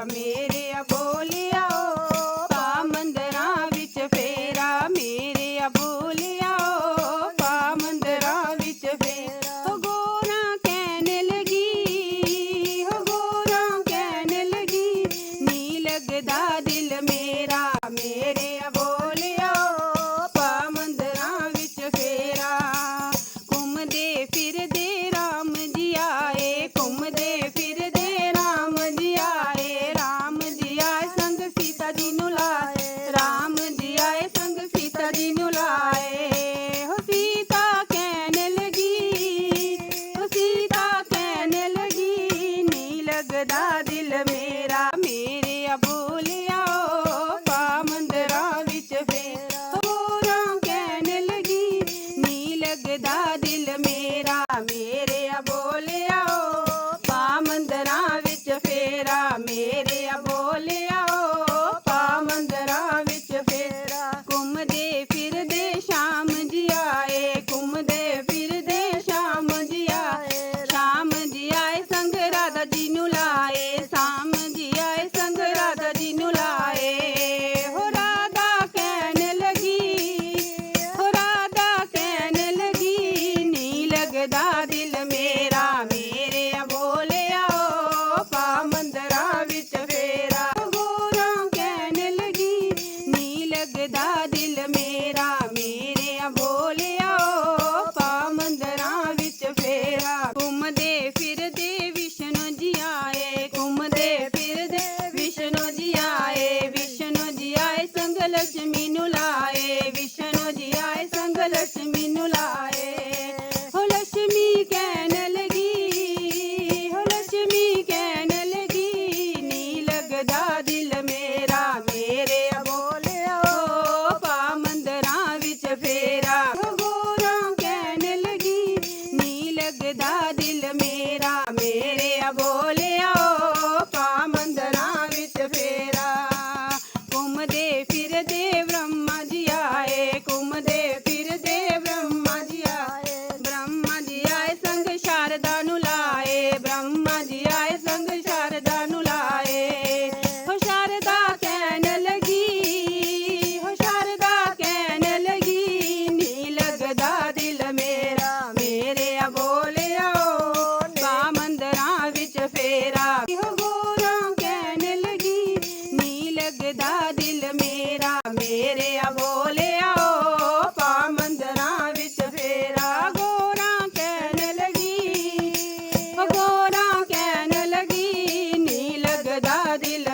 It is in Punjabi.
ਮੇਰੇ ਬੋਲਿਆ ਪਾ ਮੰਦਰਾਂ ਵਿੱਚ ਫੇਰਾ, ਮੇਰੇ ਬੋਲਿਆ ਪਾ ਮੰਦਰਾਂ ਵਿੱਚ ਫੇਰਾ। ਹੋ ਗੋਰਾ ਕਹਿਣ ਲੱਗੀ, ਹੋ ਗੋਰਾ ਕਹਿਣ ਲੱਗੀ, ਨੀ ਲੱਗਦਾ ਦਿਲ ਮੇਰਾ, ਮੇਰੇ ਬੋਲਿਆ ਪਾ ਮੰਦਰਾਂ ਵਿੱਚ ਫੇਰਾ। ਘੁੰਮਦੇ ਫਿਰਦੇ ਰਾਮ ਜੀ ਆਏ, ਘੁੰਮਦੇ ਫਿਰਦੇ ਰਾਮ ਜੀ ਆਏ, ਰਾਮ ਜੀ ਆਏ ਸੰਗ ਸੀਤਾ ਜੀ ਨੂੰ ਲਾਏ, ਰਾਮ ਜੀ ਆਏ ਸੰਗ ਸੀਤਾ ਜੀ ਨੂੰ ਲਾਏ। ਹੋ ਸੀਤਾ ਕਹਿਣ ਲੱਗੀ, ਹੋ ਸੀਤਾ ਕਹਿਣ ਲੱਗੀ, ਨੀ ਲੱਗਦਾ ਦਿਲ ਮੇਰਾ, ਮੇਰੇ ਬੋਲਿਆ ਪਾ ਮੰਦਰਾਂ ਵਿੱਚ ਫੇਰਾ। ਗੋਰਾ ਕਹਿਣ ਲੱਗੀ, ਨੀ ਲੱਗਦਾ ਦਿਲ ਮੇਰਾ, ਮੇਰੇ ਬੋਲਿਆ ਪਾ ਮੰਦਰਾਂ ਵਿੱਚ ਫੇਰਾ, ਮੇਰੇ ਬੋਲਿਆ ਪਾ ਮੰਦਰਾਂ ਵਿੱਚ ਫੇਰਾ। ਘੁੰਮਦੇ ਫਿਰਦੇ ਸ਼ਾਮ ਜੀ ਆਏ, ਘੁੰਮਦੇ ਫਿਰਦੇ ਸ਼ਾਮ ਜੀ ਆਏ, ਸ਼ਾਮ ਜੀ ਆਏ ਸੰਗ ਰਾਧਾ ਜੀ ਨੂੰ ਲਾਏ, ਸ਼ਾਮ ਜੀ ਆਏ ਸੰਗ ਰਾਧਾ ਜੀ ਨੂੰ ਲਾਏ। ਹੋ ਰਾਧਾ ਕਹਿਣ ਲੱਗੀ, ਹੋ ਰਾਧਾ ਕਹਿਣ ਲੱਗੀ, ਨੀ ਲੱਗਦਾ ਦਿਲ ਮੇਰਾ, ਮੇਰੇ ਬੋਲਿਆ ਪਾ ਮੰਦਰਾਂ ਵਿੱਚ ਫੇਰਾ। ਗੋਰਾ ਕਹਿਣ ਲੱਗੀ, ਨੀ ਲੱਗਦਾ ਦਿਲ ਮੇਰਾ, ਮੇਰੇ ਬੋਲਿਆ ਪਾ ਮੰਦਰਾਂ ਵਿੱਚ ਫੇਰਾ। ਘੁੰਮਦੇ ਫਿਰਦੇ ਵਿਸ਼ਨੂੰ ਜੀ ਆਏ, ਘੁੰਮਦੇ ਫਿਰਦੇ ਵਿਸ਼ਨੂੰ ਜੀ ਆਏ, ਵਿਸ਼ਨੂੰ ਜੀ ਆਏ ਸੰਗ ਲక్ష్ਮੀ ਨੂੰ ਲਾਏ, ਵਿਸ਼ਨੂੰ ਜੀ ਆਏ ਸੰਗ ਲక్ష్ਮੀ ਨੂੰ ਲਾਏ। ਹੋ ਲక్ష్ਮੀ ਕਹਿਣ ਲੱਗੀ, ਹੋ ਲక్ష్ਮੀ ਕਹਿਣ ਲੱਗੀ, ਨੀ ਲੱਗਦਾ ਦਿਲ ਮੇਰਾ, ਮੇਰੇ ਬੋਲਿਆ ਪਾ ਮੰਦਰਾਂ ਵਿੱਚ ਫੇਰਾ। ਹੋ ਗੋਰਾ ਕਹਿਣ ਲੱਗੀ, ਨੀ ਲੱਗਦਾ ਦਿਲ ਮੇਰਾ, ਮੇਰੇ ਬੋਲਿਆ ਪਾ ਮੰਦਰਾਂ ਵਿੱਚ ਫੇਰਾ। ਘੁੰਮਦੇ ਫਿਰਦੇ ਬ੍ਰਹਮਾ ਜੀ ਆਏ, ਘੁੰਮਦੇ ਫਿਰਦੇ ਬ੍ਰਹਮਾ ਜੀ ਆਏ, ਬ੍ਰਹਮਾ ਜੀ ਆਏ ਸੰਗ ਸ਼ਾਰਦਾ ਨੂੰ ਲਾਏ, ਬ੍ਰਹਮਾ ਜੀ ਆਏ ਸੰਗ ਸ਼ਾਰਦਾ ਨੂੰ ਲਾਏ। ਹੋ ਸ਼ਾਰਦਾ ਕਹਿਣ ਲੱਗੀ, ਹੋ ਸ਼ਾਰਦਾ ਕਹਿਣ ਲੱਗੀ, ਨੀ ਲੱਗਦਾ ਦਿਲ ਮੇਰਾ, ਮੇਰੇ ਬੋਲਿਆ ਪਾ ਮੰਦਰਾਂ ਵਿੱਚ ਫੇਰਾ। ਹੋ ਗੋਰਾ ਕਹਿਣ ਲੱਗੀ, ਨੀ ਲੱਗਦਾ ਦਿਲ ਮੇਰਾ, ਮੇਰੇ ਬੋਲਿਆ ਪਾ ਮੰਦਰਾਂ ਵਿੱਚ ਫੇਰਾ। ਗੋਰਾ ਕਹਿਣ ਲੱਗੀ, ਹੋ ਗੋਰਾ ਕਹਿਣ ਲੱਗੀ, ਨੀ ਲੱਗਦਾ ਦਿਲ